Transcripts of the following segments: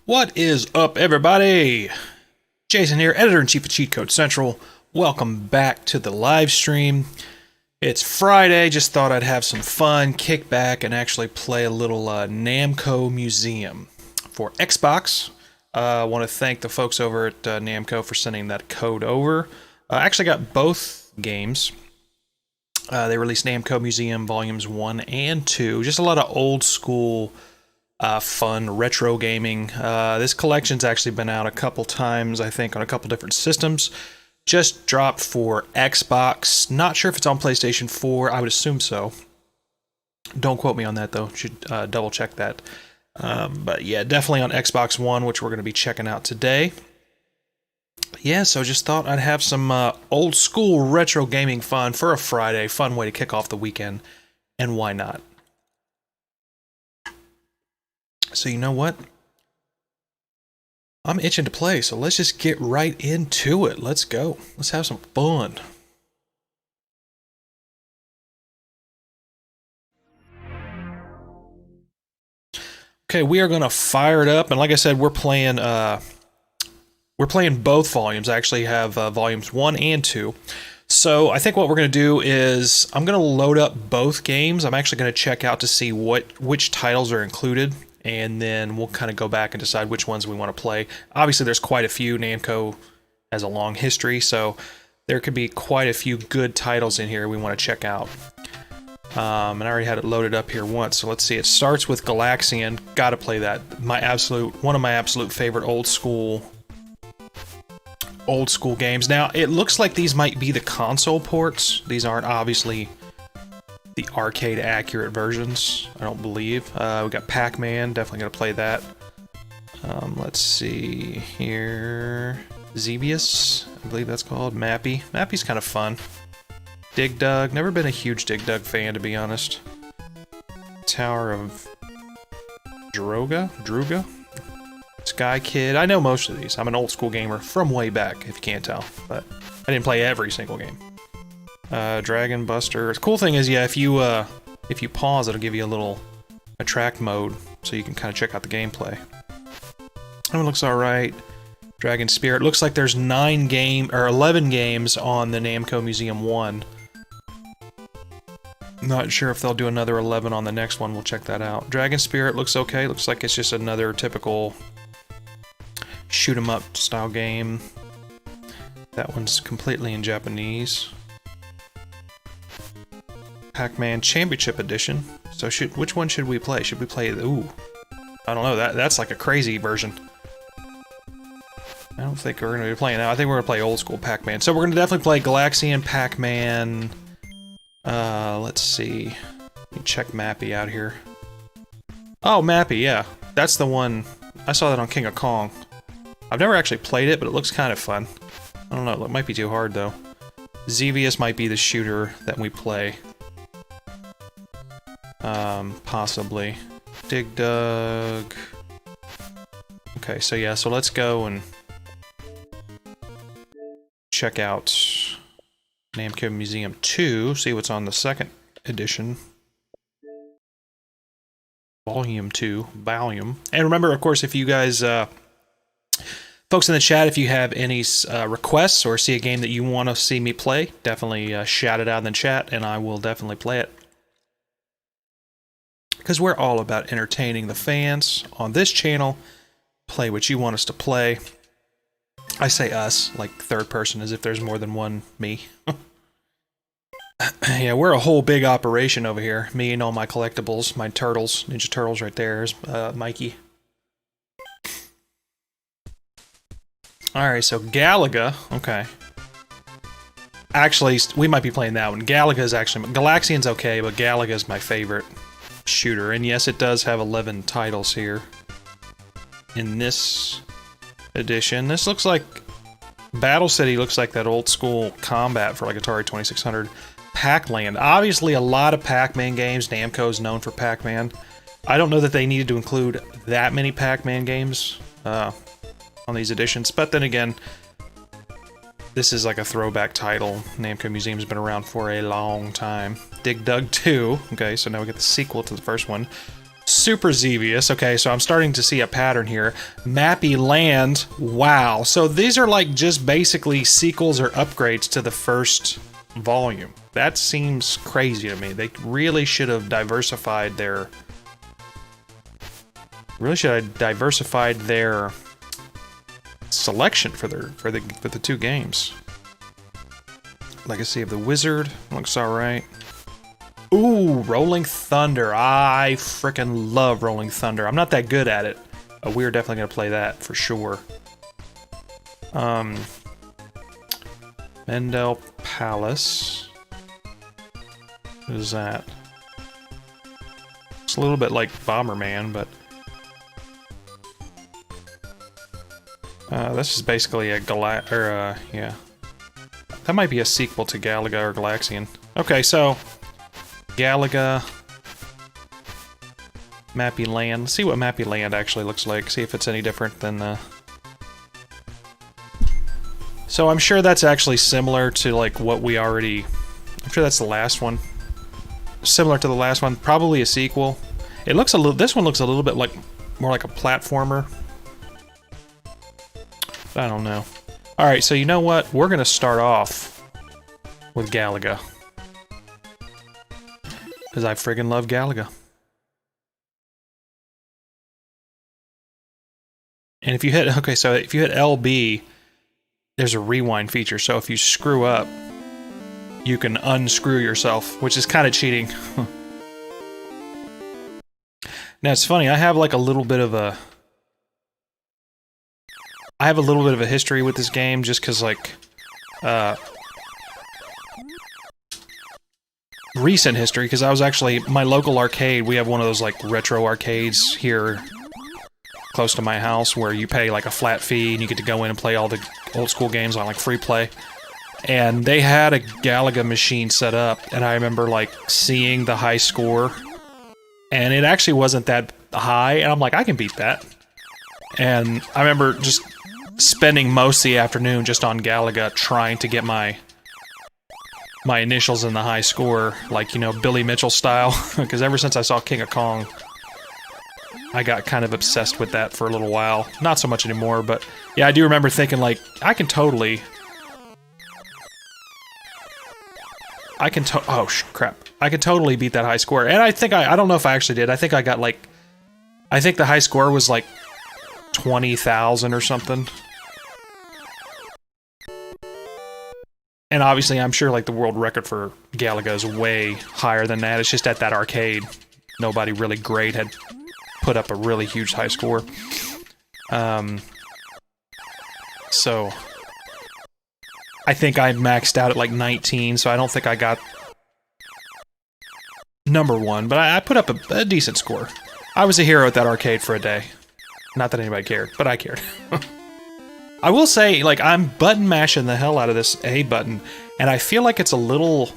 What is up, everybody? Jason here, editor-in-chief of Cheat Code Central. Welcome back to the live stream. It's Friday, just thought I'd have some fun, kick back, and actually play a little Namco Museum for Xbox. I want to thank the folks over at Namco for sending that code over. I actually got both games. They released Namco Museum Volumes 1 and 2. Just a lot of old school fun retro gaming. This collection's actually been out a couple times, I think, on a couple different systems. Just dropped for Xbox. Not sure if it's on PlayStation 4. I would assume so. Don't quote me on that, though. Should double check that. But yeah, definitely on Xbox One, which we're going to be checking out today. Yeah, so just thought I'd have some old school retro gaming fun for a Friday. Fun way to kick off the weekend. And why not? So you know what? I'm itching to play, so let's just get right into it. Let's go. Let's have some fun. Okay, we are gonna fire it up, and like I said, we're playing both volumes. I actually have volumes 1 and 2. So I think what we're gonna do is I'm gonna load up both games. I'm actually gonna check out to see which titles are included, and then we'll kind of go back and decide which ones we want to play. Obviously, there's quite a few. Namco has a long history, so there could be quite a few good titles in here we want to check out. And I already had it loaded up here once, so let's see. It starts with Galaxian. Gotta play that. One of my absolute favorite old school games. Now, it looks like these might be the console ports. These aren't obviously the arcade accurate versions, I don't believe. We got Pac-Man, definitely gonna play that. Let's see here. Xevious, I believe that's called. Mappy. Mappy's kind of fun. Dig Dug, never been a huge Dig Dug fan, to be honest. Tower of Druga? Sky Kid, I know most of these. I'm an old school gamer from way back, if you can't tell, but I didn't play every single game. Dragon Buster. The cool thing is, yeah, if you pause, it'll give you a little attract mode, so you can kind of check out the gameplay. That one looks alright. Dragon Spirit. Looks like there's 11 games on the Namco Museum 1. Not sure if they'll do another 11 on the next one. We'll check that out. Dragon Spirit looks okay. Looks like it's just another typical shoot 'em up style game. That one's completely in Japanese. Pac-Man Championship Edition. So which one should we play? Should we play ooh. I don't know, that's like a crazy version. I don't think we're gonna be playing that. I think we're gonna play old school Pac-Man. So we're gonna definitely play Galaxian, Pac-Man. Let's see. Let me check Mappy out here. Oh, Mappy, yeah. That's the one. I saw that on King of Kong. I've never actually played it, but it looks kind of fun. I don't know, it might be too hard though. Xevious might be the shooter that we play. Possibly. Dig Dug. Okay, so yeah, so let's go and check out Namco Museum 2, see what's on the second edition. Volume 2. And remember, of course, if you guys, folks in the chat, if you have any requests or see a game that you want to see me play, definitely shout it out in the chat, and I will definitely play it. Because we're all about entertaining the fans on this channel. Play what you want us to play. I say us, like third person, as if there's more than one me. Yeah, we're a whole big operation over here. Me and all my collectibles, my turtles, Ninja Turtles right there. There's Mikey. Alright, so Galaga, okay. Actually, we might be playing that one. Galaga's actually, Galaxian's okay, but Galaga's my favorite shooter. And yes, it does have 11 titles here in this edition. This looks like Battle City, looks like that old school combat for like Atari 2600. Pac-Land. Obviously a lot of Pac-Man games. Namco's known for Pac-Man. I don't know that they needed to include that many Pac-Man games on these editions, but then again, this is like a throwback title. Namco Museum's been around for a long time. Dig Dug 2. Okay, so now we get the sequel to the first one. Super Xevious. Okay, so I'm starting to see a pattern here. Mappy Land. Wow. So these are like just basically sequels or upgrades to the first volume. That seems crazy to me. They really should have diversified their... selection for the two games. Legacy of the Wizard. Looks alright. Ooh, Rolling Thunder. I frickin' love Rolling Thunder. I'm not that good at it, but we're definitely gonna play that for sure. Mendel Palace. What is that? It's a little bit like Bomberman, but this is basically a yeah. That might be a sequel to Galaga or Galaxian. Okay, so Galaga, Mappy Land. Let's see what Mappy Land actually looks like. See if it's any different than So I'm sure that's actually similar to like what we already... I'm sure that's the last one. Similar to the last one. Probably a sequel. It looks a little... This one looks a little bit like... more like a platformer. I don't know. Alright, so you know what? We're gonna start off with Galaga. Because I friggin' love Galaga. And if you hit... Okay, so if you hit LB, there's a rewind feature. So if you screw up, you can unscrew yourself, which is kind of cheating. Now, it's funny. I have like a little bit of a... I have a little bit of a history with this game, just because, like, recent history, because I was actually, my local arcade, we have one of those, like, retro arcades here close to my house, where you pay, like, a flat fee, and you get to go in and play all the old school games on, like, free play. And they had a Galaga machine set up, and I remember, like, seeing the high score, and it actually wasn't that high, and I'm like, I can beat that. And I remember just spending most of the afternoon just on Galaga trying to get my initials in the high score, like, you know, Billy Mitchell style, because ever since I saw King of Kong, I got kind of obsessed with that for a little while. Not so much anymore, but yeah, I do remember thinking, like, I can totally... oh, crap. I can totally beat that high score. And I think I don't know if I actually did. I think I got, like... I think the high score was, like, 20,000 or something. And obviously, I'm sure, like, the world record for Galaga is way higher than that. It's just at that arcade, nobody really great had put up a really huge high score. So... I think I maxed out at, like, 19, so I don't think I got #1, but I put up a decent score. I was a hero at that arcade for a day. Not that anybody cared, but I cared. I will say, like, I'm button mashing the hell out of this A button, and I feel like it's a little...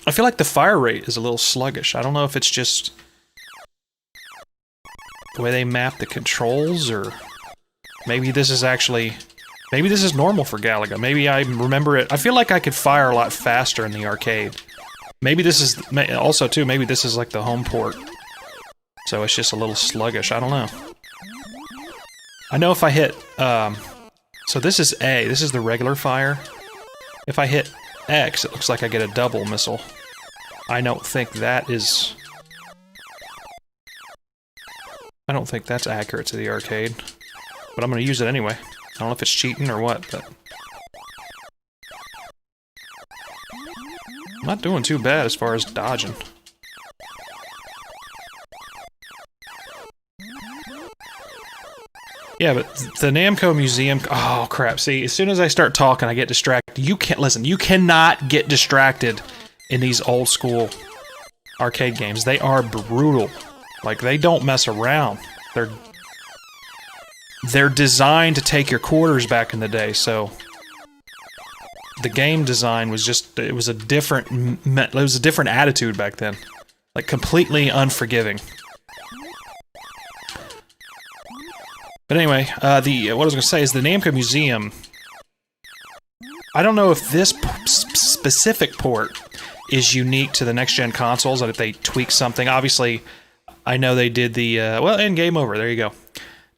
I feel like the fire rate is a little sluggish. I don't know if it's just the way they map the controls, or maybe this is actually... Maybe this is normal for Galaga. Maybe I remember it... I feel like I could fire a lot faster in the arcade. Maybe this is... Also, too, maybe this is like the home port. So it's just a little sluggish. I don't know. I know if I hit... so this is A. This is the regular fire. If I hit X, it looks like I get a double missile. I don't think that is... I don't think that's accurate to the arcade. But I'm gonna use it anyway. I don't know if it's cheating or what, but... I'm not doing too bad as far as dodging. Yeah, but the Namco Museum... Oh, crap. See, as soon as I start talking, I get distracted. You can't... Listen, you cannot get distracted in these old school arcade games. They are brutal. Like, they don't mess around. They're designed to take your quarters back in the day, so... The game design was just... It was a different attitude back then. Like, completely unforgiving. But anyway, what I was gonna say is the Namco Museum... I don't know if this specific port is unique to the next-gen consoles, or if they tweak something. Obviously, I know they did the, well, and game over. There you go.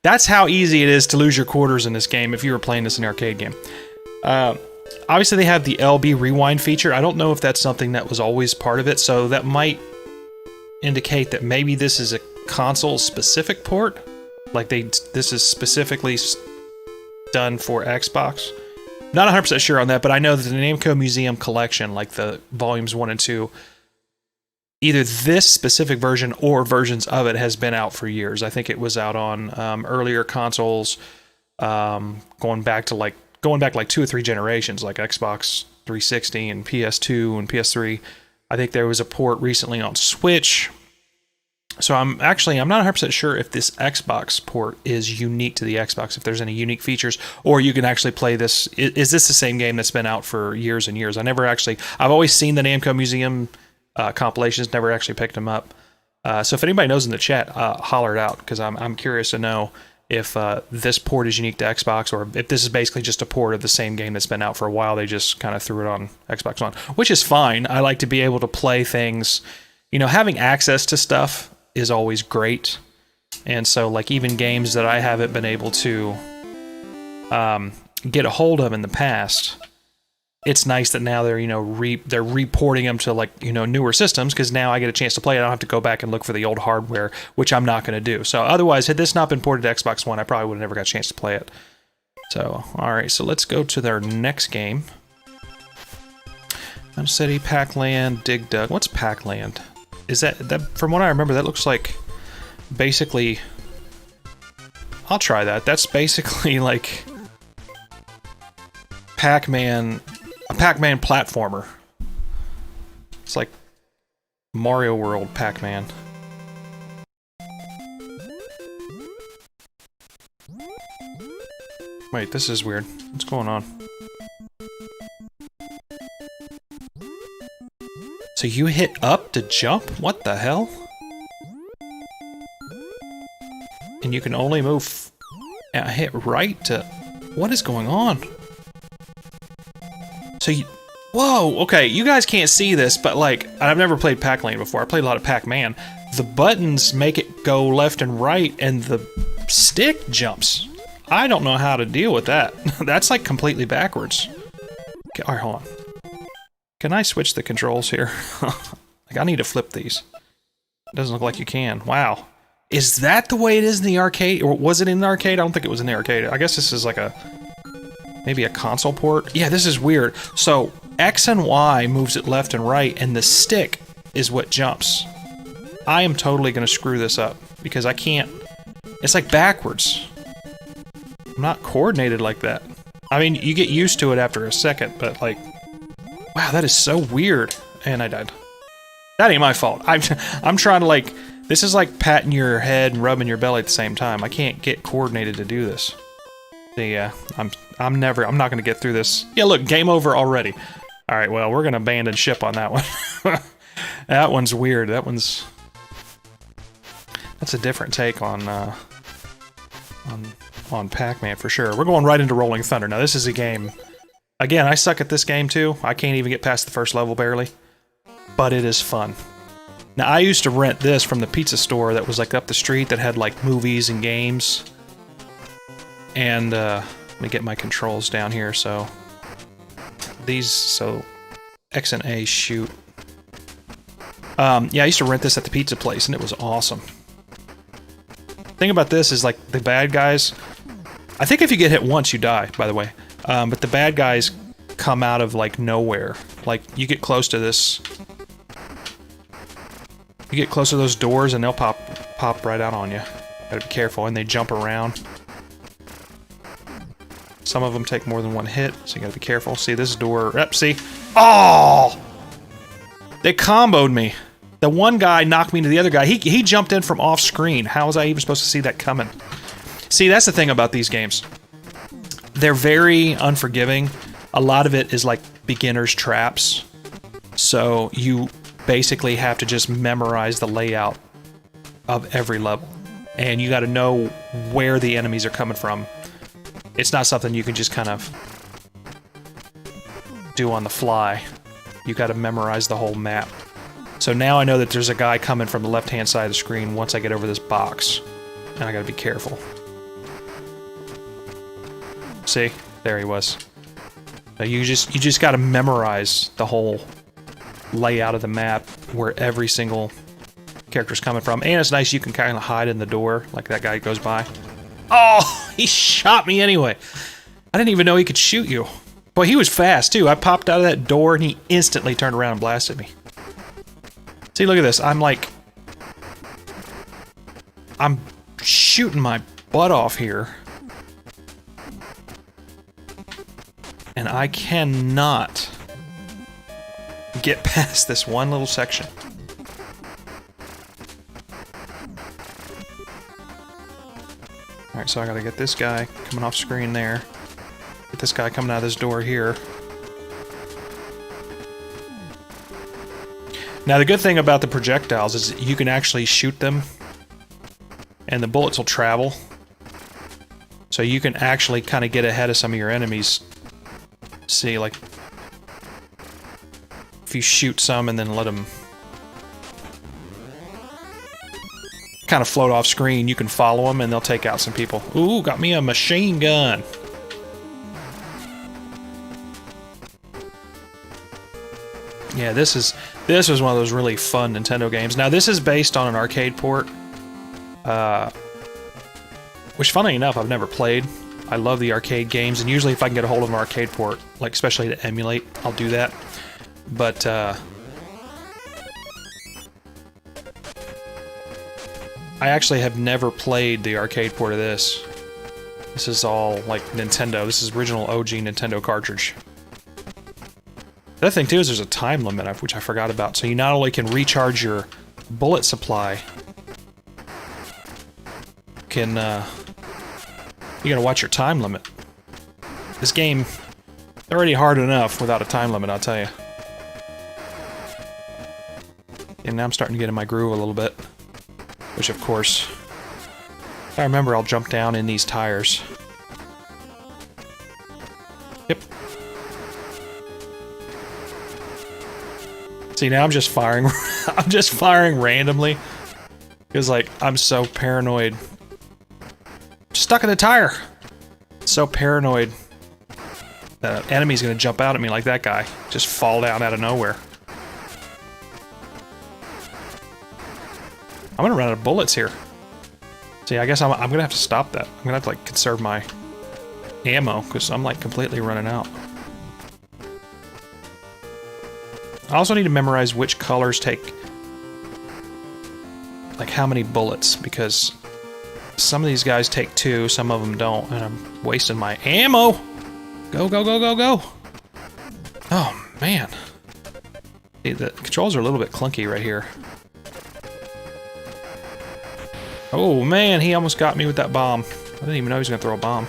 That's how easy it is to lose your quarters in this game if you were playing this in an arcade game. Obviously, they have the LB rewind feature. I don't know if that's something that was always part of it, so that might indicate that maybe this is a console-specific port. Like, this is specifically done for Xbox. Not 100% sure on that, but I know that the Namco Museum Collection, like the volumes 1 and 2, either this specific version or versions of it has been out for years. I think it was out on earlier consoles, going back like 2 or 3 generations, like Xbox 360 and PS2 and PS3. I think there was a port recently on Switch. So I'm not 100% sure if this Xbox port is unique to the Xbox, if there's any unique features, or you can actually play this. Is this the same game that's been out for years and years? I've always seen the Namco Museum compilations, never actually picked them up. So if anybody knows in the chat, holler it out, because I'm curious to know if this port is unique to Xbox, or if this is basically just a port of the same game that's been out for a while. They just kind of threw it on Xbox One, which is fine. I like to be able to play things. Having access to stuff is always great. And so, like, even games that I haven't been able to get a hold of in the past, it's nice that now they're they're reporting them to, like, newer systems, because now I get a chance to play it. I don't have to go back and look for the old hardware, which I'm not going to do. So otherwise, had this not been ported to Xbox One, I probably would have never got a chance to play it. So, alright, so let's go to their next game. Mountain City, Pac-Land, Dig Dug. What's Pac-Land? Is that, from what I remember, that looks like basically... I'll try that. That's basically like Pac-Man... a Pac-Man platformer. It's like Mario World Pac-Man. Wait, this is weird. What's going on? So you hit up to jump? What the hell? And you can only move... hit right to... What is going on? So you... Whoa! Okay, you guys can't see this, but, like, I've never played Pac-Land before. I played a lot of Pac-Man. The buttons make it go left and right, and the stick jumps. I don't know how to deal with that. That's, like, completely backwards. Okay, alright, hold on. Can I switch the controls here? Like, I need to flip these. It doesn't look like you can. Wow. Is that the way it is in the arcade? Or was it in the arcade? I don't think it was in the arcade. I guess this is like a... maybe a console port? Yeah, this is weird. So, X and Y moves it left and right, and the stick is what jumps. I am totally going to screw this up, because I can't... It's like backwards. I'm not coordinated like that. I mean, you get used to it after a second, but, like... Wow, that is so weird. And I died. That ain't my fault. I'm trying to, like... This is like patting your head and rubbing your belly at the same time. I can't get coordinated to do this. Yeah, I'm not gonna get through this. Yeah, look, game over already. Alright, well, we're gonna abandon ship on that one. That one's weird. That's a different take on Pac-Man for sure. We're going right into Rolling Thunder. Now, this is a game... Again, I suck at this game, too. I can't even get past the first level, barely. But it is fun. Now, I used to rent this from the pizza store that was, like, up the street that had, like, movies and games. And, let me get my controls down here, so... so... X and A shoot. Yeah, I used to rent this at the pizza place, and it was awesome. The thing about this is, like, the bad guys... I think if you get hit once, you die, by the way. But the bad guys come out of, like, nowhere. Like, you get close to this... You get close to those doors, and they'll pop right out on you. Gotta be careful, and they jump around. Some of them take more than one hit, so you gotta be careful. See, this door... Yep, see? Oh! They comboed me. The one guy knocked me into the other guy. He jumped in from off-screen. How was I even supposed to see that coming? See, that's the thing about these games. They're very unforgiving. A lot of it is like beginner's traps. So you basically have to just memorize the layout of every level. And you gotta know where the enemies are coming from. It's not something you can just kind of do on the fly. You gotta memorize the whole map. So now I know that there's a guy coming from the left-hand side of the screen once I get over this box. And I gotta be careful. See? There he was. Now you just gotta memorize the whole layout of the map where every single character's coming from. And it's nice you can kind of hide in the door like that guy goes by. Oh! He shot me anyway! I didn't even know he could shoot you. Boy, he was fast too. I popped out of that door and he instantly turned around and blasted me. See, look at this. I'm shooting my butt off here. And I cannot get past this one little section. Alright, so I gotta get this guy coming off screen there. Get this guy coming out of this door here. Now the good thing about the projectiles is you can actually shoot them and the bullets will travel. So you can actually kind of get ahead of some of your enemies. See, like, if you shoot some and then let them kind of float off screen, you can follow them and they'll take out some people. Ooh, got me a machine gun. Yeah, this was one of those really fun Nintendo games. Now, this is based on an arcade port, which, funny enough, I've never played. I love the arcade games, and usually if I can get a hold of an arcade port, like especially to emulate, I'll do that. But, I actually have never played the arcade port of this. This is all, like, Nintendo. This is original OG Nintendo cartridge. The other thing, too, is there's a time limit, which I forgot about. So you not only can recharge your bullet supply, you gotta watch your time limit. This game, already hard enough without a time limit, I'll tell you. And now I'm starting to get in my groove a little bit. Which, of course, if I remember, I'll jump down in these tires. Yep. See, now I'm just firing. I'm just firing randomly. Because, like, I'm so paranoid. Stuck in the tire! So paranoid that an enemy's gonna jump out at me like that guy. Just fall down out of nowhere. I'm gonna run out of bullets here. See, I guess I'm gonna have to stop that. I'm gonna have to, like, conserve my ammo, because I'm, like, completely running out. I also need to memorize which colors take, like, how many bullets, because some of these guys take 2, some of them don't, and I'm wasting my ammo! Go, go, go, go, go! Oh, man. See, the controls are a little bit clunky right here. Oh, man, he almost got me with that bomb. I didn't even know he was going to throw a bomb.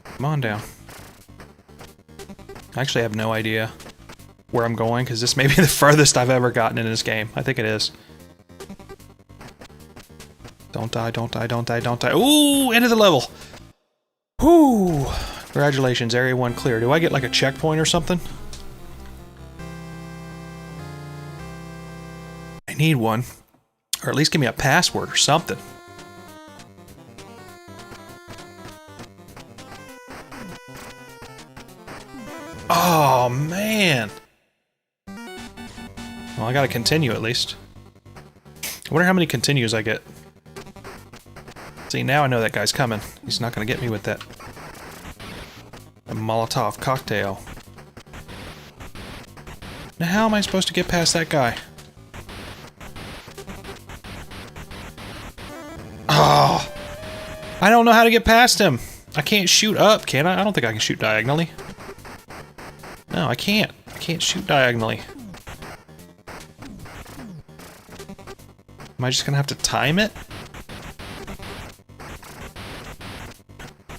Come on down. I actually have no idea where I'm going, because this may be the furthest I've ever gotten in this game. I think it is. Don't die, don't die, don't die, don't die. Ooh, end of the level! Whoo! Congratulations, Area 1 clear. Do I get like a checkpoint or something? I need one. Or at least give me a password or something. Oh, man! Well, I gotta continue at least. I wonder how many continues I get. See, now I know that guy's coming. He's not gonna get me with that. A Molotov cocktail. Now how am I supposed to get past that guy? Oh! I don't know how to get past him! I can't shoot up, can I? I don't think I can shoot diagonally. No, I can't. I can't shoot diagonally. Am I just gonna have to time it?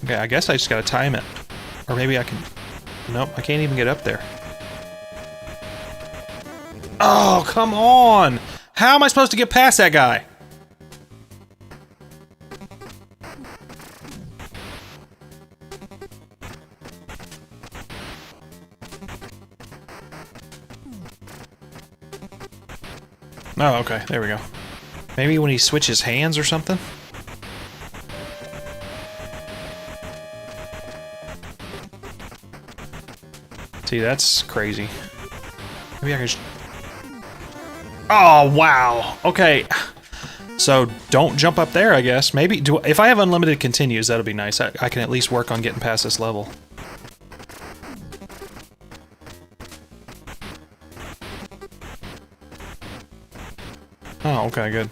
Okay, I guess I just gotta time it. Or maybe I can... Nope, I can't even get up there. Oh, come on! How am I supposed to get past that guy? Oh, okay. There we go. Maybe when he switches hands or something? See, that's crazy. Maybe I can just... Oh, wow. Okay. So, don't jump up there, I guess. Maybe... if I have unlimited continues, that'll be nice. I can at least work on getting past this level. Oh, okay, good.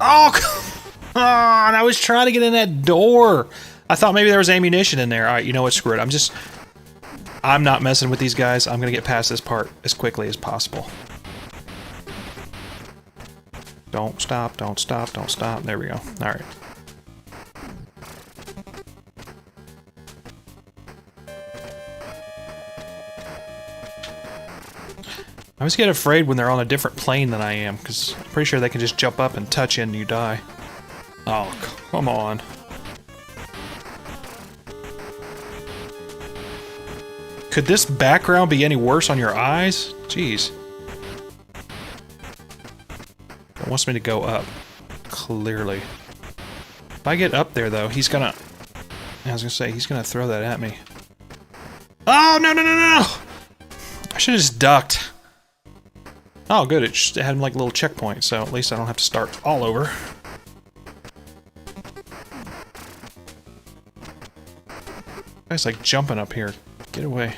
Oh, come on! I was trying to get in that door! I thought maybe there was ammunition in there. Alright, you know what? Screw it. I'm not messing with these guys. I'm gonna get past this part as quickly as possible. Don't stop, don't stop, don't stop. There we go. Alright. I always get afraid when they're on a different plane than I am, because I'm pretty sure they can just jump up and touch you and you die. Oh, come on. Could this background be any worse on your eyes? Jeez. It wants me to go up. Clearly. If I get up there, though, he's gonna... I was gonna say, he's gonna throw that at me. Oh, no, no, no, no! I should've just ducked. Oh, good, it just had like a little checkpoint, so at least I don't have to start all over. Guy's like jumping up here. Get away.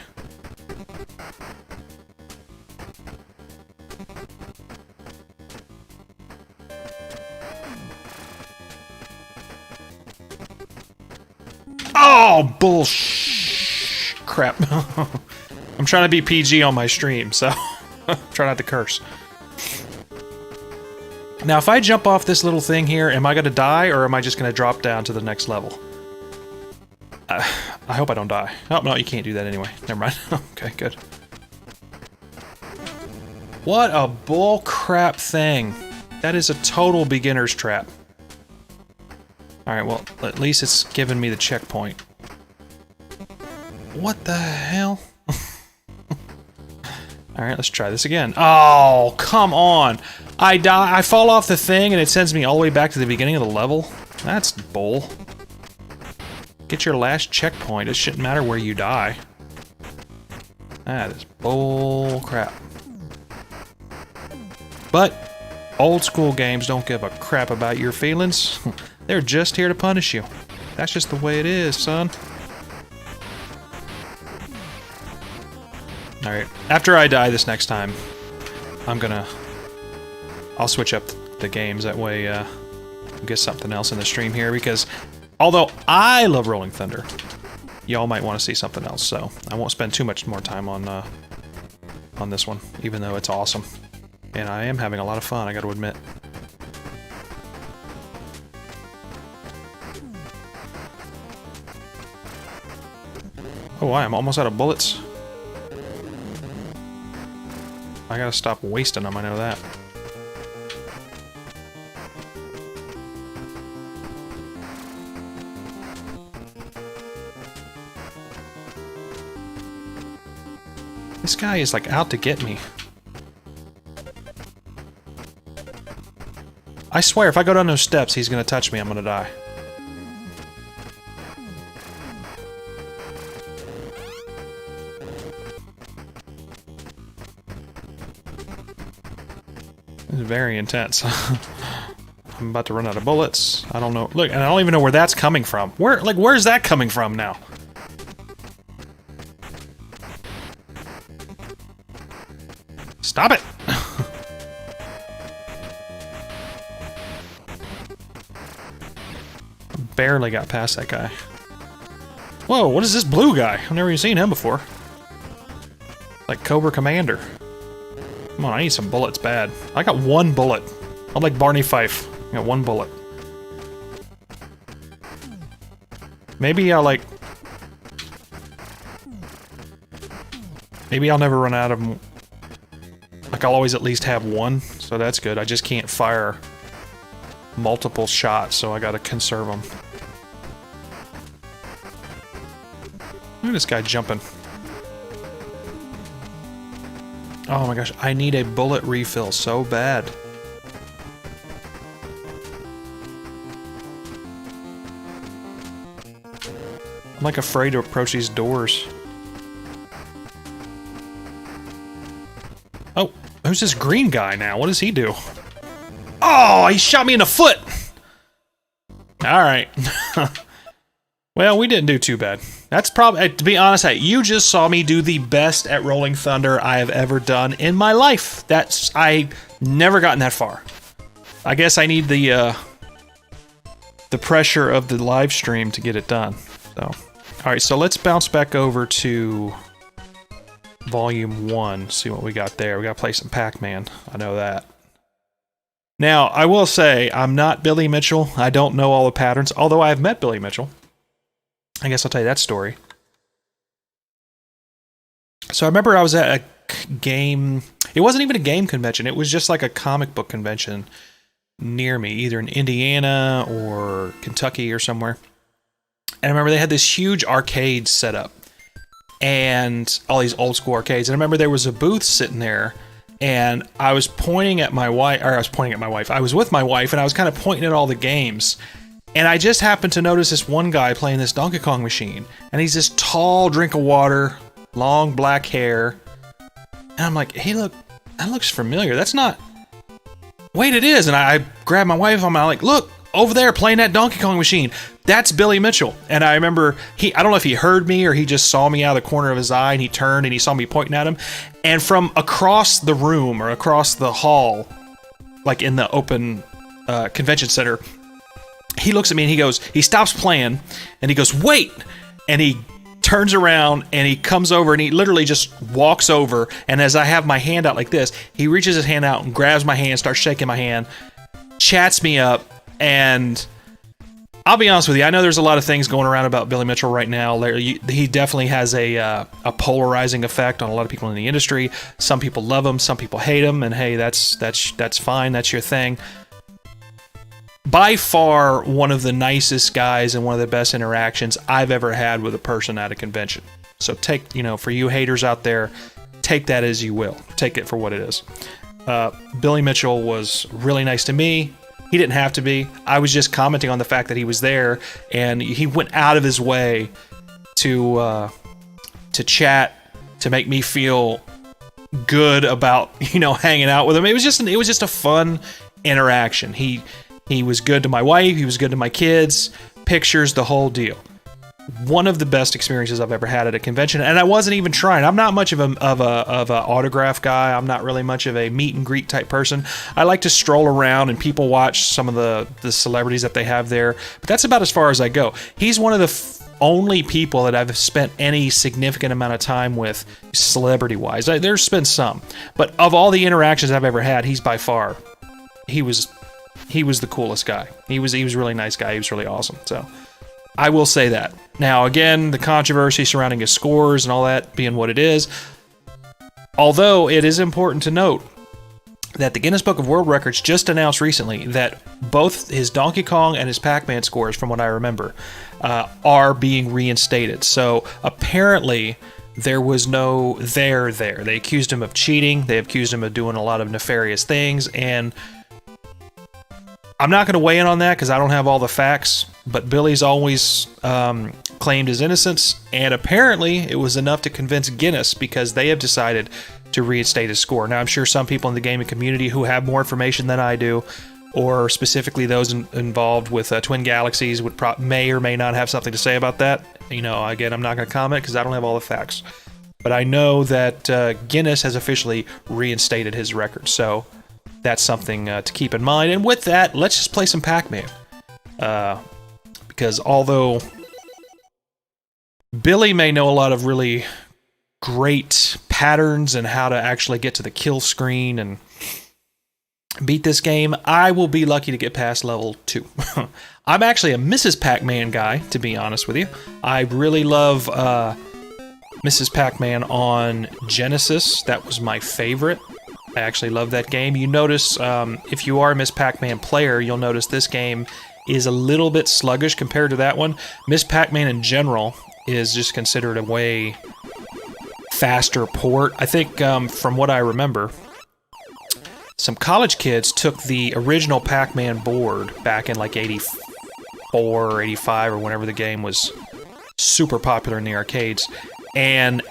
Oh, bullsh! Crap. I'm trying to be PG on my stream, so try not to curse. Now, if I jump off this little thing here, am I going to die, or am I just going to drop down to the next level? I hope I don't die. Oh, no, you can't do that anyway. Never mind. Okay, good. What a bull crap thing. That is a total beginner's trap. Alright, well, at least it's given me the checkpoint. What the hell? Alright, let's try this again. Oh, come on! I die, I fall off the thing and it sends me all the way back to the beginning of the level? That's bull. Get your last checkpoint, it shouldn't matter where you die. That is bull crap. But, old school games don't give a crap about your feelings. They're just here to punish you. That's just the way it is, son. Alright, after I die this next time, I'll switch up the games, that way I'll get something else in the stream here, because although I love Rolling Thunder, y'all might want to see something else, so I won't spend too much more time on this one, even though it's awesome. And I am having a lot of fun, I gotta admit. Oh, I'm almost out of bullets. I gotta stop wasting them, I know that. This guy is like out to get me. I swear, if I go down those steps, he's gonna touch me, I'm gonna die. This is very intense. I'm about to run out of bullets. I don't know. Look, and I don't even know where that's coming from. Where's that coming from now? Stop it! Barely got past that guy. Whoa, what is this blue guy? I've never even seen him before. Like Cobra Commander. Come on, I need some bullets bad. I got one bullet. I'm like Barney Fife. I got one bullet. Maybe I'll like... Maybe I'll never run out of them. Like, I'll always at least have one, so that's good. I just can't fire multiple shots, so I gotta conserve them. Look at this guy jumping. Oh my gosh, I need a bullet refill so bad. I'm like afraid to approach these doors. Oh, who's this green guy now? What does he do? Oh, he shot me in the foot! Alright. Well, we didn't do too bad. That's probably, to be honest, you just saw me do the best at Rolling Thunder I have ever done in my life. I never gotten that far. I guess I need the pressure of the live stream to get it done. So, alright, so let's bounce back over to Volume 1, see what we got there. We gotta play some Pac-Man, I know that. Now, I will say, I'm not Billy Mitchell. I don't know all the patterns, although I have met Billy Mitchell. I guess I'll tell you that story. So I remember I was at a game... It wasn't even a game convention. It was just like a comic book convention near me, either in Indiana or Kentucky or somewhere. And I remember they had this huge arcade set up. And all these old school arcades. And I remember there was a booth sitting there. And I was pointing at my wife, or I was pointing at my wife. I was with my wife, and I was kind of pointing at all the games. And I just happened to notice this one guy playing this Donkey Kong machine. And he's this tall drink of water, long black hair. And I'm like, hey, look, that looks familiar. That's not... Wait, it is. And I grabbed my wife, and I'm like, look, over there playing that Donkey Kong machine. That's Billy Mitchell. And I remember, I don't know if he heard me or he just saw me out of the corner of his eye, and he turned and he saw me pointing at him. And from across the room or across the hall, like in the open convention center, he looks at me and he stops playing and he goes, wait! And he turns around and he comes over and he literally just walks over, and as I have my hand out like this, he reaches his hand out and grabs my hand, starts shaking my hand, chats me up, and I'll be honest with you, I know there's a lot of things going around about Billy Mitchell right now. He definitely has a polarizing effect on a lot of people in the industry. Some people love him, some people hate him, and hey, that's fine, that's your thing. By far, one of the nicest guys and one of the best interactions I've ever had with a person at a convention. So for you haters out there, take that as you will. Take it for what it is. Billy Mitchell was really nice to me. He didn't have to be. I was just commenting on the fact that he was there, and he went out of his way to chat, to make me feel good about, hanging out with him. It was just a fun interaction. He was good to my wife, he was good to my kids, pictures, the whole deal. One of the best experiences I've ever had at a convention, and I wasn't even trying. I'm not much of a autograph guy. I'm not really much of a meet and greet type person. I like to stroll around and people watch some of the celebrities that they have there, but that's about as far as I go. He's one of the only people that I've spent any significant amount of time with, celebrity-wise. There's been some, but of all the interactions I've ever had, he's by far, he was the coolest guy. He was a really nice guy. He was really awesome. So I will say that. Now, again, the controversy surrounding his scores and all that being what it is, although it is important to note that the Guinness Book of World Records just announced recently that both his Donkey Kong and his Pac-Man scores, from what I remember, are being reinstated. So apparently there was no there. They accused him of cheating. They accused him of doing a lot of nefarious things, and I'm not going to weigh in on that because I don't have all the facts, but Billy's always claimed his innocence, and apparently it was enough to convince Guinness because they have decided to reinstate his score. Now, I'm sure some people in the gaming community who have more information than I do, or specifically those involved with Twin Galaxies, may or may not have something to say about that. Again, I'm not going to comment because I don't have all the facts. But I know that Guinness has officially reinstated his record, so that's something to keep in mind. And with that, let's just play some Pac-Man. Because although Billy may know a lot of really great patterns and how to actually get to the kill screen and beat this game, I will be lucky to get past level 2. I'm actually a Mrs. Pac-Man guy, to be honest with you. I really love Mrs. Pac-Man on Genesis. That was my favorite. I actually love that game. You notice, if you are a Miss Pac-Man player, you'll notice this game is a little bit sluggish compared to that one. Miss Pac-Man in general is just considered a way faster port. I think from what I remember, some college kids took the original Pac-Man board back in like 84 or 85 or whenever the game was super popular in the arcades, and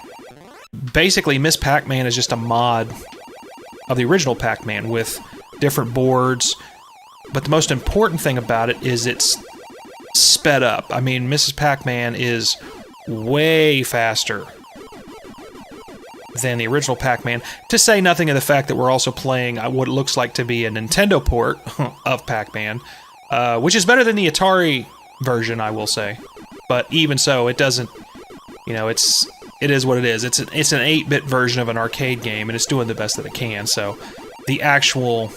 basically Miss Pac-Man is just a mod of the original Pac-Man with different boards, but the most important thing about it is it's sped up. I mean, Mrs. Pac-Man is way faster than the original Pac-Man, to say nothing of the fact that we're also playing what looks like to be a Nintendo port of Pac-Man, which is better than the Atari version, I will say. But even so, it doesn't, you know, it is what it is. It's an 8-bit version of an arcade game, and it's doing the best that it can. So the actual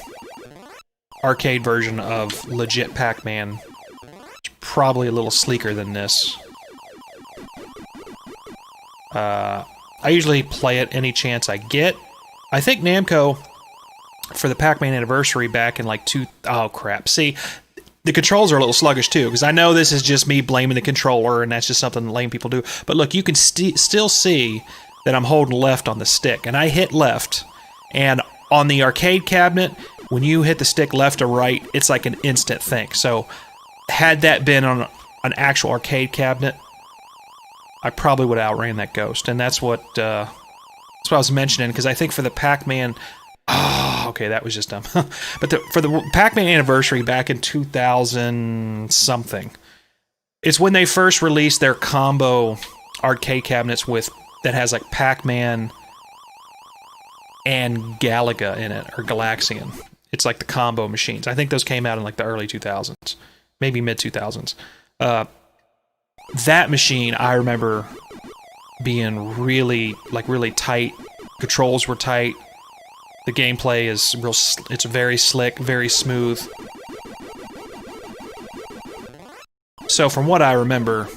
arcade version of legit Pac-Man is probably a little sleeker than this. I usually play it any chance I get. I think Namco, for the Pac-Man anniversary back in like oh crap. See, the controls are a little sluggish too, because I know this is just me blaming the controller, and that's just something lame people do. But look, you can still see that I'm holding left on the stick, and I hit left. And on the arcade cabinet, when you hit the stick left or right, it's like an instant thing. So had that been on an actual arcade cabinet, I probably would have outran that ghost. And that's what I was mentioning, because I think for the Pac-Man... Oh, okay, that was just dumb. But for the Pac-Man anniversary back in 2000-something, it's when they first released their combo arcade cabinets that has like Pac-Man and Galaga in it, or Galaxian. It's like the combo machines. I think those came out in like the early 2000s, maybe mid-2000s. That machine, I remember being really tight. Controls were tight. The gameplay is real. It's very slick, very smooth. So from what I remember,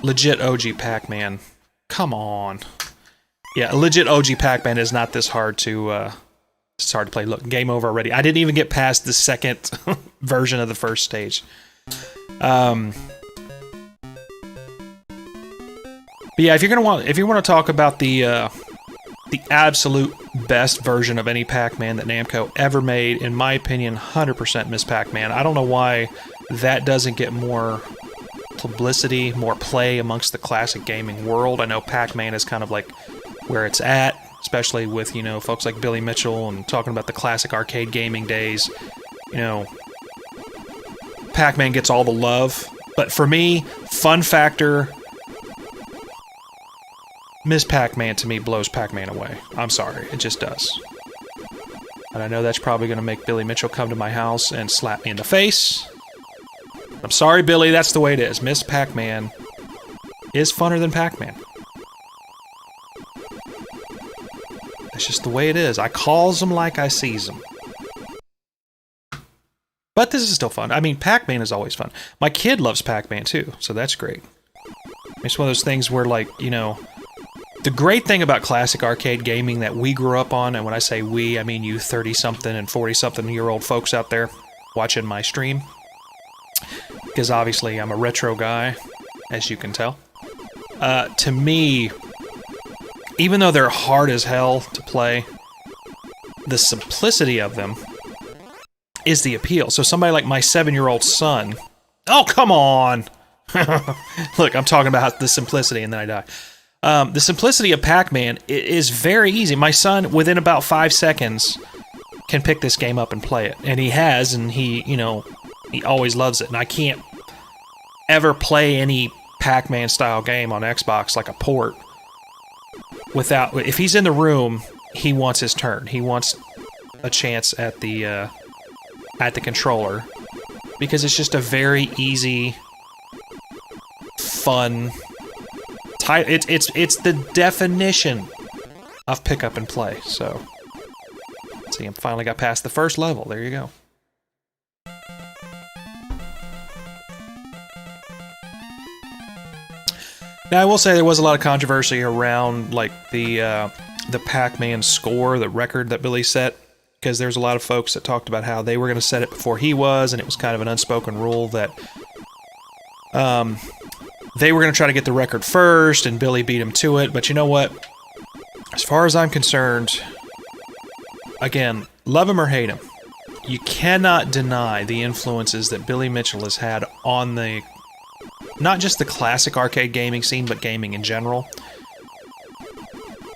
legit OG Pac-Man. Come on. Yeah, legit OG Pac-Man is not this hard to... It's hard to play. Look, game over already. I didn't even get past the second version of the first stage. But yeah, if you want to talk about the absolute best version of any Pac-Man that Namco ever made, in my opinion, 100% Miss Pac-Man. I don't know why that doesn't get more publicity, more play amongst the classic gaming world. I know Pac-Man is kind of like where it's at, especially with, you know, folks like Billy Mitchell and talking about the classic arcade gaming days. You know, Pac-Man gets all the love. But for me, fun factor, Miss Pac-Man to me blows Pac-Man away. I'm sorry, it just does. And I know that's probably going to make Billy Mitchell come to my house and slap me in the face. I'm sorry, Billy, that's the way it is. Miss Pac-Man is funner than Pac-Man. That's just the way it is. I calls them like I sees them. But this is still fun. I mean, Pac-Man is always fun. My kid loves Pac-Man too, so that's great. It's one of those things where, like, you know, the great thing about classic arcade gaming that we grew up on, and when I say we, I mean you 30-something and 40-something-year-old folks out there watching my stream, because obviously I'm a retro guy, as you can tell. To me, even though they're hard as hell to play, the simplicity of them is the appeal. So somebody like my 7-year-old son... Oh, come on! Look, I'm talking about the simplicity, and then I die. The simplicity of Pac-Man is very easy. My son, within about 5 seconds, can pick this game up and play it. And he has, and he, you know, he always loves it. And I can't ever play any Pac-Man style game on Xbox, like a port, without... If he's in the room, he wants his turn. He wants a chance at the controller, because it's just a very easy, fun... It's the definition of pick up and play. So, see, I finally got past the first level. There you go. Now, I will say there was a lot of controversy around, like, the Pac-Man score, the record that Billy set, because there's a lot of folks that talked about how they were going to set it before he was, and it was kind of an unspoken rule that they were going to try to get the record first, and Billy beat him to it. But you know what? As far as I'm concerned, again, love him or hate him, you cannot deny the influences that Billy Mitchell has had on the, not just the classic arcade gaming scene, but gaming in general.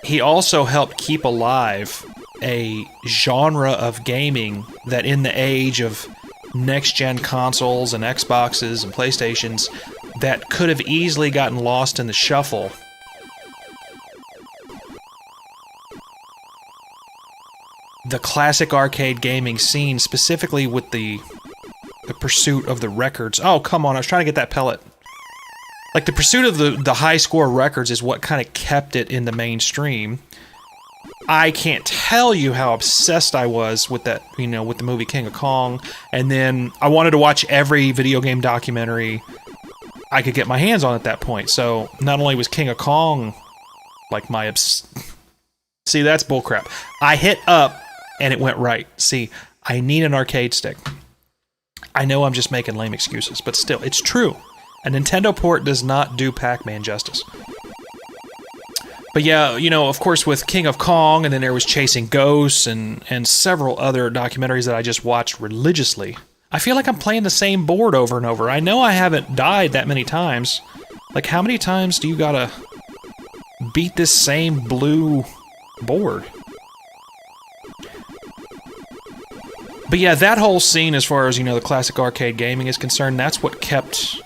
He also helped keep alive a genre of gaming that in the age of next-gen consoles and Xboxes and PlayStations that could have easily gotten lost in the shuffle. The classic arcade gaming scene, specifically with the pursuit of the records. Oh, come on, I was trying to get that pellet. Like, the pursuit of the high score records is what kind of kept it in the mainstream. I can't tell you how obsessed I was with that, you know, with the movie King of Kong, and then I wanted to watch every video game documentary I could get my hands on at that point. So, not only was King of Kong, like, my See, that's bullcrap. I hit up, and it went right. See, I need an arcade stick. I know I'm just making lame excuses, but still, it's true. A Nintendo port does not do Pac-Man justice. But yeah, you know, of course, with King of Kong, and then there was Chasing Ghosts, and several other documentaries that I just watched religiously. I feel like I'm playing the same board over and over. I know I haven't died that many times. Like, how many times do you gotta beat this same blue board? But yeah, that whole scene, as far as, you know, the classic arcade gaming is concerned, that's what kept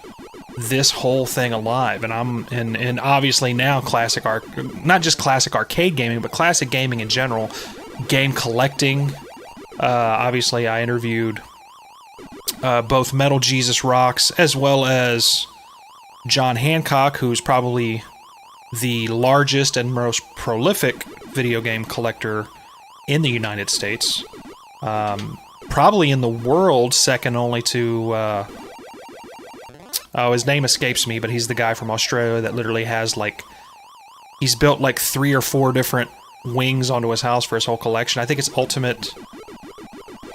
this whole thing alive. And obviously now not just classic arcade gaming, but classic gaming in general, game collecting. Obviously I interviewed both Metal Jesus Rocks as well as John Hancock, who's probably the largest and most prolific video game collector in the United States. Probably in the world, second only to his name escapes me, but he's the guy from Australia that literally has, like, he's built like 3 or 4 different wings onto his house for his whole collection. I think it's Ultimate.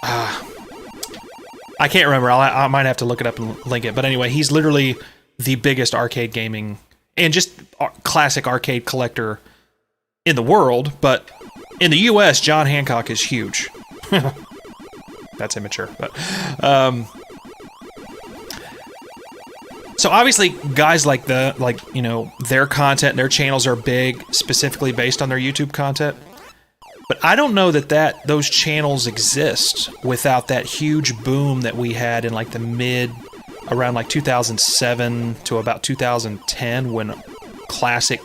I can't remember. I might have to look it up and link it. But anyway, he's literally the biggest arcade gaming and just classic arcade collector in the world. But in the U.S., John Hancock is huge. That's immature, but so obviously guys like you know, their content, their channels are big specifically based on their YouTube content. But I don't know that those channels exist without that huge boom that we had in like the around like 2007 to about 2010, when classic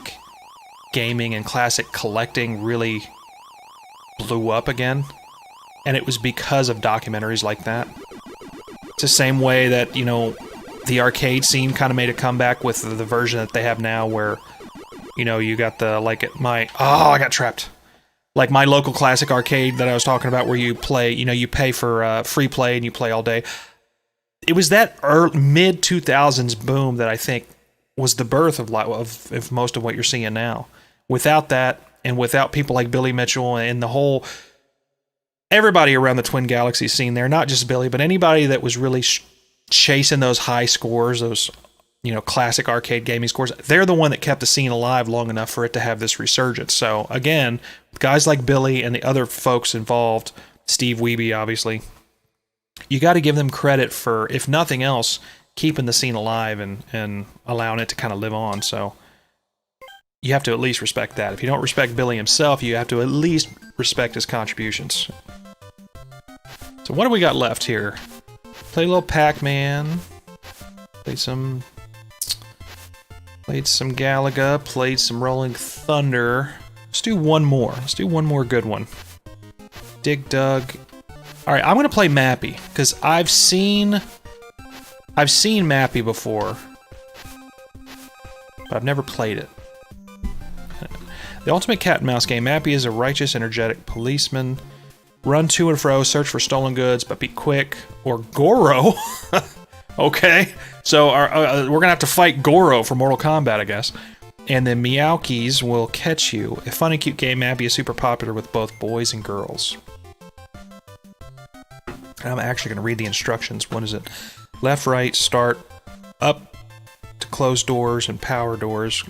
gaming and classic collecting really blew up again. And it was because of documentaries like that. It's the same way that, you know, the arcade scene kind of made a comeback with the version that they have now, where, you know, you got the, like, I got trapped. Like my local classic arcade that I was talking about, where you play, you know, you pay for free play and you play all day. It was that mid-2000s boom that I think was the birth of most of what you're seeing now. Without that, and without people like Billy Mitchell and the whole... everybody around the Twin Galaxies scene there, not just Billy, but anybody that was really chasing those high scores, those, you know, classic arcade gaming scores, they're the one that kept the scene alive long enough for it to have this resurgence. So again, guys like Billy and the other folks involved, Steve Wiebe obviously, you got to give them credit for, if nothing else, keeping the scene alive and allowing it to kind of live on. So you have to at least respect that. If you don't respect Billy himself, you have to at least respect his contributions. So what do we got left here? Play a little Pac-Man. Played some Galaga. Played some Rolling Thunder. Let's do one more. Let's do one more good one. Dig Dug. Alright, I'm gonna play Mappy, because I've seen Mappy before, but I've never played it. The ultimate cat and mouse game. Mappy is a righteous, energetic policeman. Run to and fro, search for stolen goods, but be quick. Or Goro. Okay. So we're going to have to fight Goro for Mortal Kombat, I guess. And then Meowkies will catch you. A fun and cute game, Mappy is super popular with both boys and girls. And I'm actually going to read the instructions. What is it? Left, right, start, up to close doors and power doors.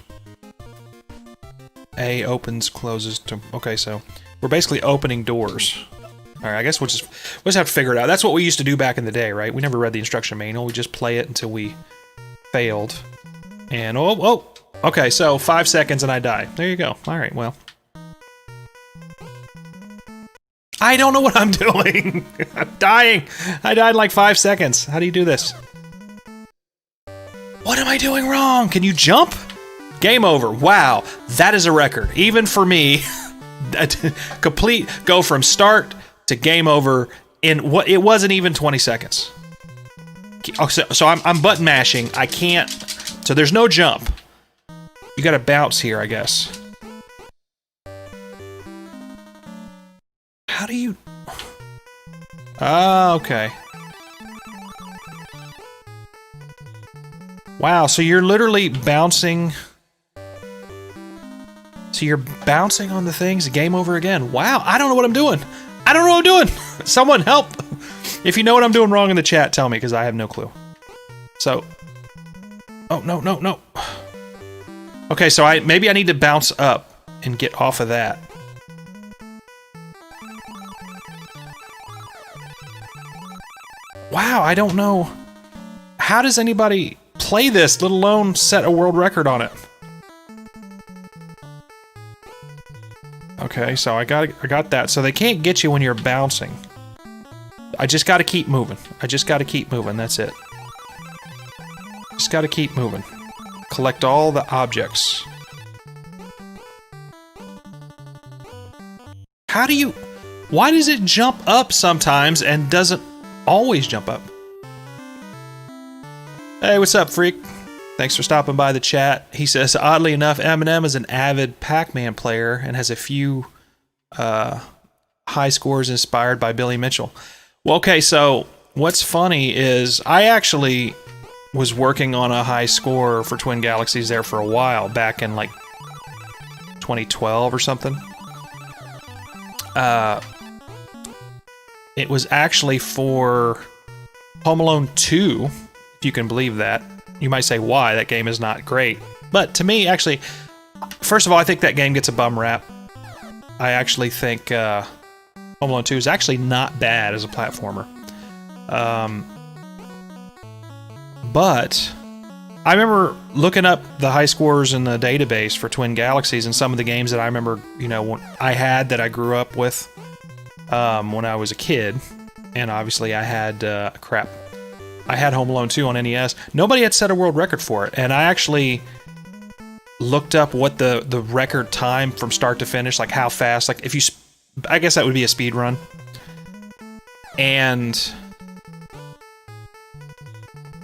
A opens, closes to... Okay, so we're basically opening doors. Alright, I guess we'll just have to figure it out. That's what we used to do back in the day, right? We never read the instruction manual. We just play it until we failed. And, oh! Okay, so 5 seconds and I die. There you go. Alright, well. I don't know what I'm doing! I'm dying! I died in like 5 seconds. How do you do this? What am I doing wrong? Can you jump? Game over. Wow, that is a record. Even for me, complete, go from start to game over in what, it wasn't even 20 seconds. So I'm button mashing. I can't, so there's no jump. You gotta bounce here, I guess. How do you... Ah, okay. Wow, so you're literally bouncing... So you're bouncing on the things, game over again. Wow, I don't know what I'm doing. I don't know what I'm doing. Someone help. If you know what I'm doing wrong in the chat, tell me, because I have no clue. So... Oh, no. Okay, so maybe I need to bounce up and get off of that. Wow, I don't know. How does anybody play this, let alone set a world record on it? Okay, so I got that. So they can't get you when you're bouncing. I just gotta keep moving. That's it. Just gotta keep moving. Collect all the objects. How do you... Why does it jump up sometimes and doesn't always jump up? Hey, what's up, freak? Thanks for stopping by the chat. He says, oddly enough, Eminem is an avid Pac-Man player and has a few high scores inspired by Billy Mitchell. Well, okay, so what's funny is I actually was working on a high score for Twin Galaxies there for a while, back in like 2012 or something. It was actually for Home Alone 2, if you can believe that. You might say, why? That game is not great. But to me, actually, first of all, I think that game gets a bum rap. I actually think Home Alone 2 is actually not bad as a platformer. But I remember looking up the high scores in the database for Twin Galaxies and some of the games that I remember, you know, I had that I grew up with when I was a kid. And obviously I had, I had Home Alone 2 on NES. Nobody had set a world record for it. And I actually looked up what the record time from start to finish, like how fast, like if you, I guess that would be a speed run. And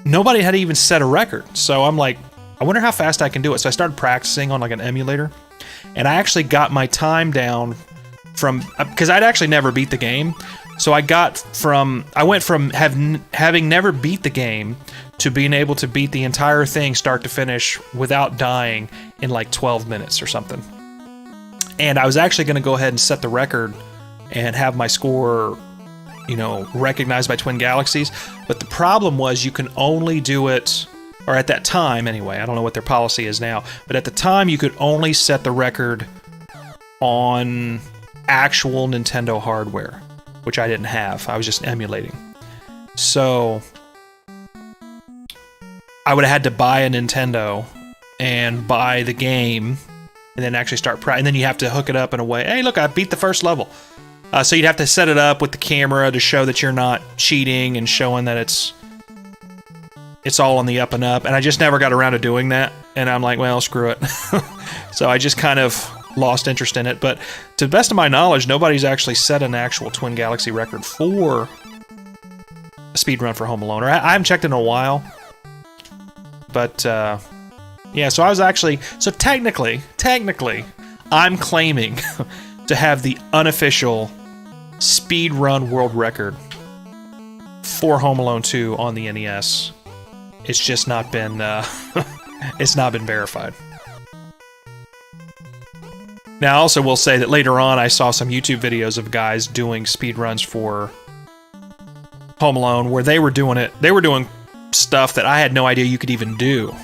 nobody had even set a record. So I'm like, I wonder how fast I can do it. So I started practicing on like an emulator. And I actually got my time down from, because I'd actually never beat the game. So I went from having never beat the game to being able to beat the entire thing start to finish without dying in like 12 minutes or something. And I was actually going to go ahead and set the record and have my score, you know, recognized by Twin Galaxies. But the problem was you can only do it, or at that time anyway, I don't know what their policy is now, but at the time you could only set the record on actual Nintendo hardware, which I didn't have. I was just emulating. So I would have had to buy a Nintendo and buy the game and then actually start and then you have to hook it up in a way. Hey, look, I beat the first level. So you'd have to set it up with the camera to show that you're not cheating and showing that it's all on the up and up. And I just never got around to doing that. And I'm like, well, screw it. So I just kind of lost interest in it. But to the best of my knowledge, nobody's actually set an actual Twin Galaxy record for a speedrun for Home Alone. Or I haven't checked in a while. But, yeah, so I was actually... So technically, I'm claiming to have the unofficial speedrun world record for Home Alone 2 on the NES. It's just not been, it's not been verified. Now, I also will say that later on I saw some YouTube videos of guys doing speedruns for Home Alone where they were doing stuff that I had no idea you could even do.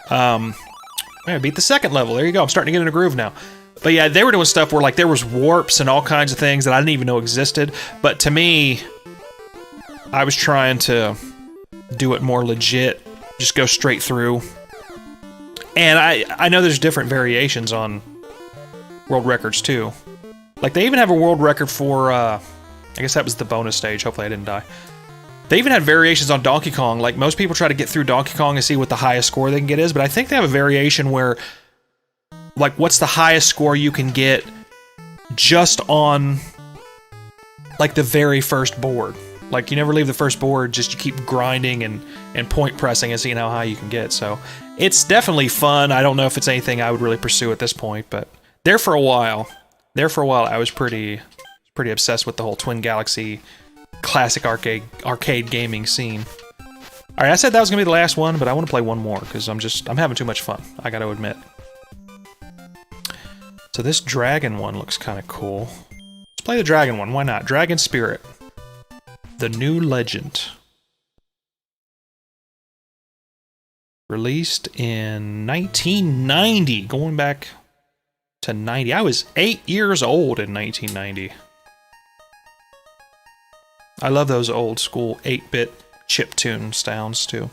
I beat the second level. There you go. I'm starting to get in a groove now. But yeah, they were doing stuff where like there was warps and all kinds of things that I didn't even know existed. But to me, I was trying to do it more legit, just go straight through. And I know there's different variations on world records too. Like they even have a world record for, I guess that was the bonus stage, hopefully I didn't die. They even had variations on Donkey Kong. Like most people try to get through Donkey Kong and see what the highest score they can get is, but I think they have a variation where, like, what's the highest score you can get just on, like, the very first board. Like, you never leave the first board, just you keep grinding and point pressing and seeing how high you can get. So, it's definitely fun. I don't know if it's anything I would really pursue at this point, but there for a while, I was pretty obsessed with the whole Twin Galaxy classic arcade gaming scene. Alright, I said that was gonna be the last one, but I want to play one more, because I'm having too much fun, I gotta admit. So this dragon one looks kind of cool. Let's play the dragon one, why not? Dragon Spirit. The New Legend. Released in 1990, going back to 90. I was 8 years old in 1990. I love those old school 8-bit chiptune sounds too.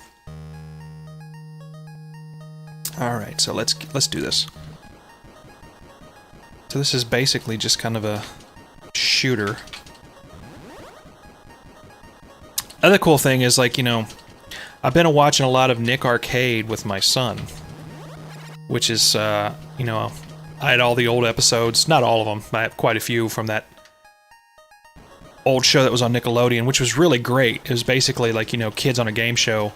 Alright, so let's do this. So this is basically just kind of a shooter. Other cool thing is, like, you know, I've been watching a lot of Nick Arcade with my son, which is, you know, I had all the old episodes, not all of them, I have quite a few from that old show that was on Nickelodeon, which was really great. It was basically like, you know, kids on a game show,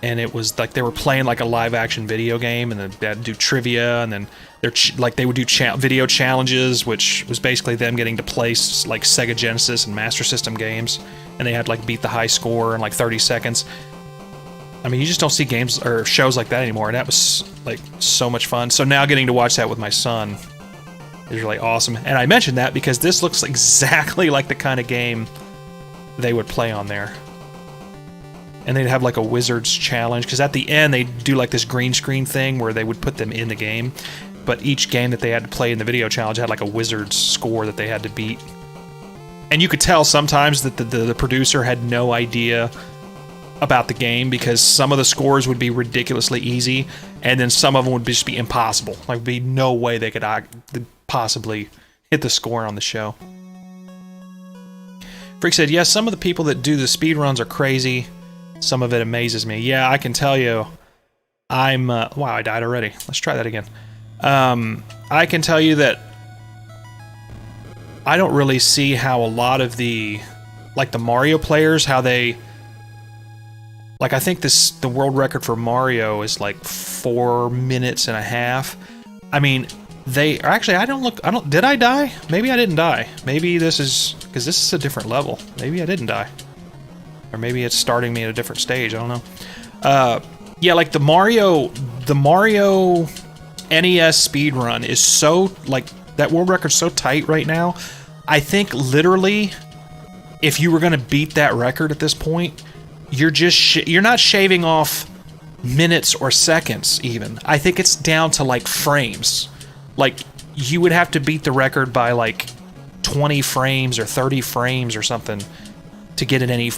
and it was like they were playing like a live-action video game, and then they'd do trivia, and then they would do video challenges, which was basically them getting to play like Sega Genesis and Master System games, and they had like beat the high score in like 30 seconds. I mean, you just don't see games or shows like that anymore, and that was like so much fun. So now getting to watch that with my son is really awesome. And I mentioned that because this looks exactly like the kind of game they would play on there. And they'd have like a wizard's challenge, because at the end they'd do like this green screen thing where they would put them in the game, but each game that they had to play in the video challenge had like a wizard's score that they had to beat. And you could tell sometimes that the producer had no idea about the game, because some of the scores would be ridiculously easy, and then some of them would just be impossible. Like, there'd be no way they could possibly hit the score on the show. Freak said, yes, some of the people that do the speedruns are crazy. Some of it amazes me. Yeah, I can tell you, wow, I died already. Let's try that again. I can tell you that I don't really see how a lot of the Mario players, how they... Like, I think the world record for Mario is like 4 minutes and a half. I mean, did I die? Maybe I didn't die. Maybe this is, because this is a different level. Maybe I didn't die. Or maybe it's starting me at a different stage, I don't know. Yeah, like the Mario NES speedrun is so, like, that world record's so tight right now. I think literally, if you were gonna beat that record at this point, you're not shaving off minutes or seconds even. I think it's down to like frames. Like, you would have to beat the record by like 20 frames or 30 frames or something to get it any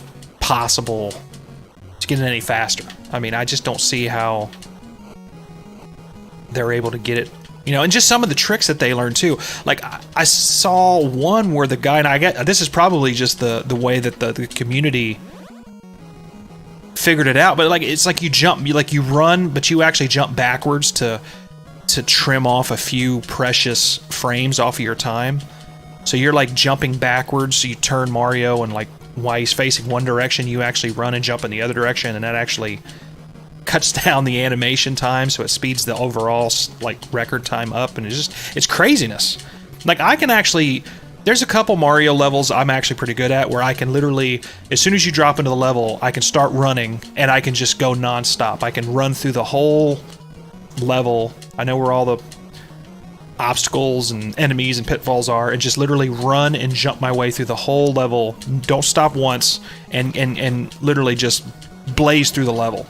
faster. I mean, I just don't see how they're able to get it, you know, and just some of the tricks that they learn too. Like, I saw one where the guy, and I get, this is probably just the way that the community figured it out, but like, it's like you run, but you actually jump backwards to trim off a few precious frames off of your time. So you're like jumping backwards, so you turn Mario, and like while he's facing one direction, you actually run and jump in the other direction, and that actually cuts down the animation time, so it speeds the overall like record time up, and it's craziness. Like, I can actually, there's a couple Mario levels I'm actually pretty good at where I can literally, as soon as you drop into the level, I can start running and I can just go non-stop. I can run through the whole level. I know where all the obstacles and enemies and pitfalls are, and just literally run and jump my way through the whole level. Don't stop once, and literally just blaze through the level.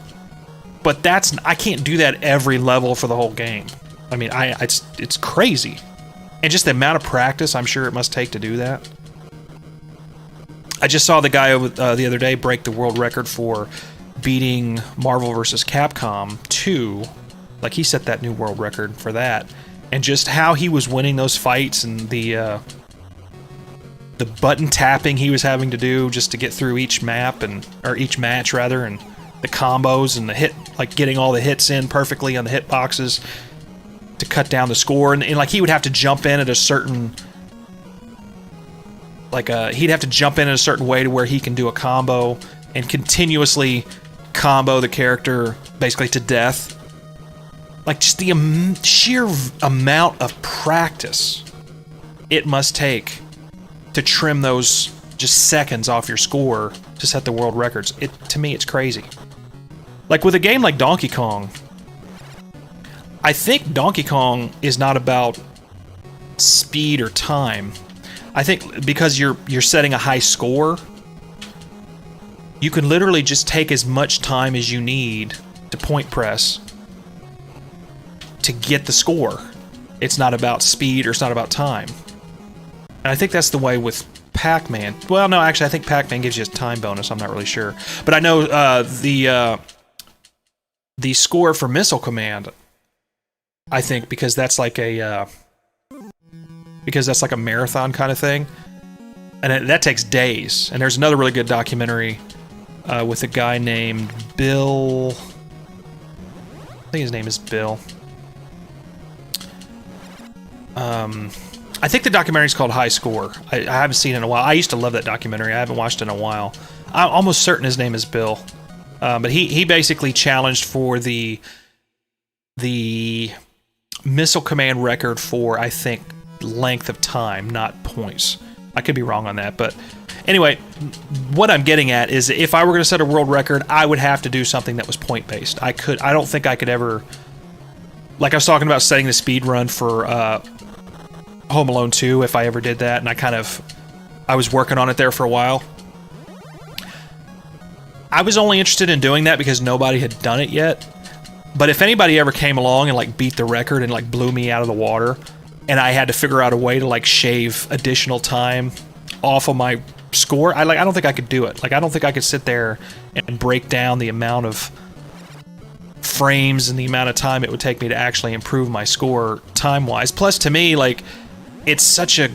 But I can't do that every level for the whole game. I mean, it's crazy. And just the amount of practice I'm sure it must take to do that. I just saw the guy the other day break the world record for beating Marvel vs. Capcom 2. Like, he set that new world record for that. And just how he was winning those fights and the button tapping he was having to do just to get through each map, or each match rather, and the combos and the hit, like getting all the hits in perfectly on the hit boxes to cut down the score. And like, he would have to jump in at a certain, he'd have to jump in a certain way to where he can do a combo and continuously combo the character basically to death. Like, just the sheer amount of practice it must take to trim those just seconds off your score to set the world records. To me, it's crazy. Like, with a game like Donkey Kong, I think Donkey Kong is not about speed or time. I think because you're setting a high score, you can literally just take as much time as you need to point press to get the score. It's not about speed, or it's not about time. And I think that's the way with Pac-Man. Well, no, actually, I think Pac-Man gives you a time bonus. I'm not really sure. But I know the score for Missile Command, I think, because that's like a marathon kind of thing, and that takes days. And there's another really good documentary with a guy named Bill. I think his name is Bill. I think the documentary is called High Score. I haven't seen it in a while. I used to love that documentary. I haven't watched it in a while. I'm almost certain his name is Bill. But he basically challenged for the Missile Command record for, I think, length of time, not points. I could be wrong on that, but anyway, what I'm getting at is if I were going to set a world record, I would have to do something that was point-based. I don't think I could ever... Like I was talking about setting the speed run for Home Alone 2, if I ever did that, and I was working on it there for a while. I was only interested in doing that because nobody had done it yet. But if anybody ever came along and like beat the record and like blew me out of the water, and I had to figure out a way to like shave additional time off of my score, I don't think I could do it. Like, I don't think I could sit there and break down the amount of frames and the amount of time it would take me to actually improve my score time-wise. Plus, to me, like, it's such a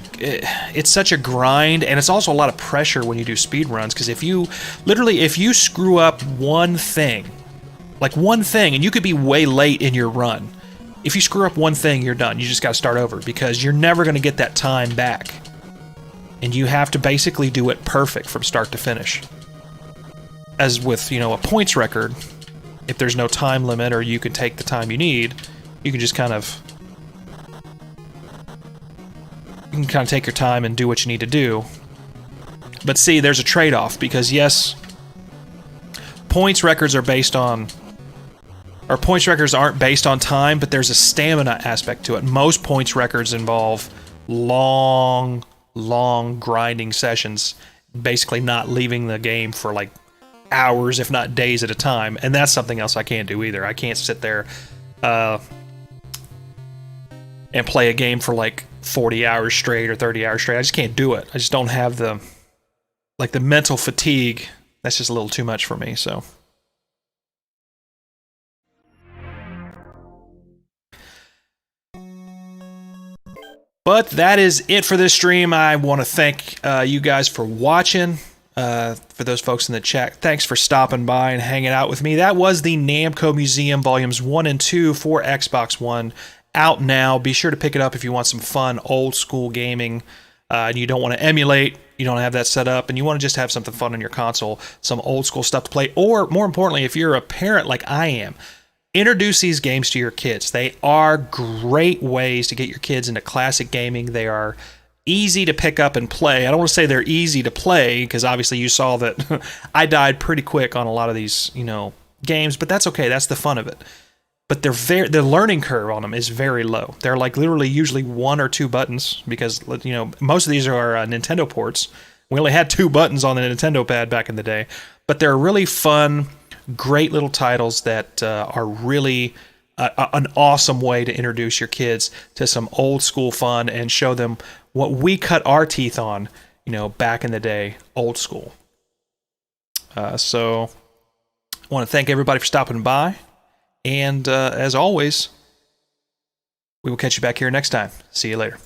grind, and it's also a lot of pressure when you do speed runs, because if you screw up one thing, and you could be way late in your run, if you screw up one thing, you're done. You just got to start over, because you're never going to get that time back, and you have to basically do it perfect from start to finish. As with, a points record, if there's no time limit, or you can take the time you need, you can just kind of take your time and do what you need to do. But see, there's a trade-off, because yes, points records aren't based on time, but there's a stamina aspect to it. Most points records involve long grinding sessions, basically not leaving the game for like hours, if not days at a time, and that's something else I can't do either. I can't sit there and play a game for like 40 hours straight or 30 hours straight. I just can't do it. I just don't have the mental fatigue. That's just a little too much for me, so. But that is it for this stream. I want to thank you guys for watching. For those folks in the chat, thanks for stopping by and hanging out with me. That was the Namco Museum Volumes 1 and 2 for Xbox One. Out now. Be sure to pick it up if you want some fun, old-school gaming, and you don't want to emulate, you don't have that set up, and you want to just have something fun on your console, some old-school stuff to play, or, more importantly, if you're a parent like I am, introduce these games to your kids. They are great ways to get your kids into classic gaming. They are easy to pick up and play. I don't want to say they're easy to play, because obviously you saw that I died pretty quick on a lot of these, games, but that's okay. That's the fun of it. But the learning curve on them is very low. They're like literally usually 1 or 2 buttons, because most of these are Nintendo ports. We only had 2 buttons on the Nintendo pad back in the day, but they're really fun, great little titles that are really an awesome way to introduce your kids to some old school fun and show them what we cut our teeth on, back in the day, old school. So I want to thank everybody for stopping by. And as always, we will catch you back here next time. See you later.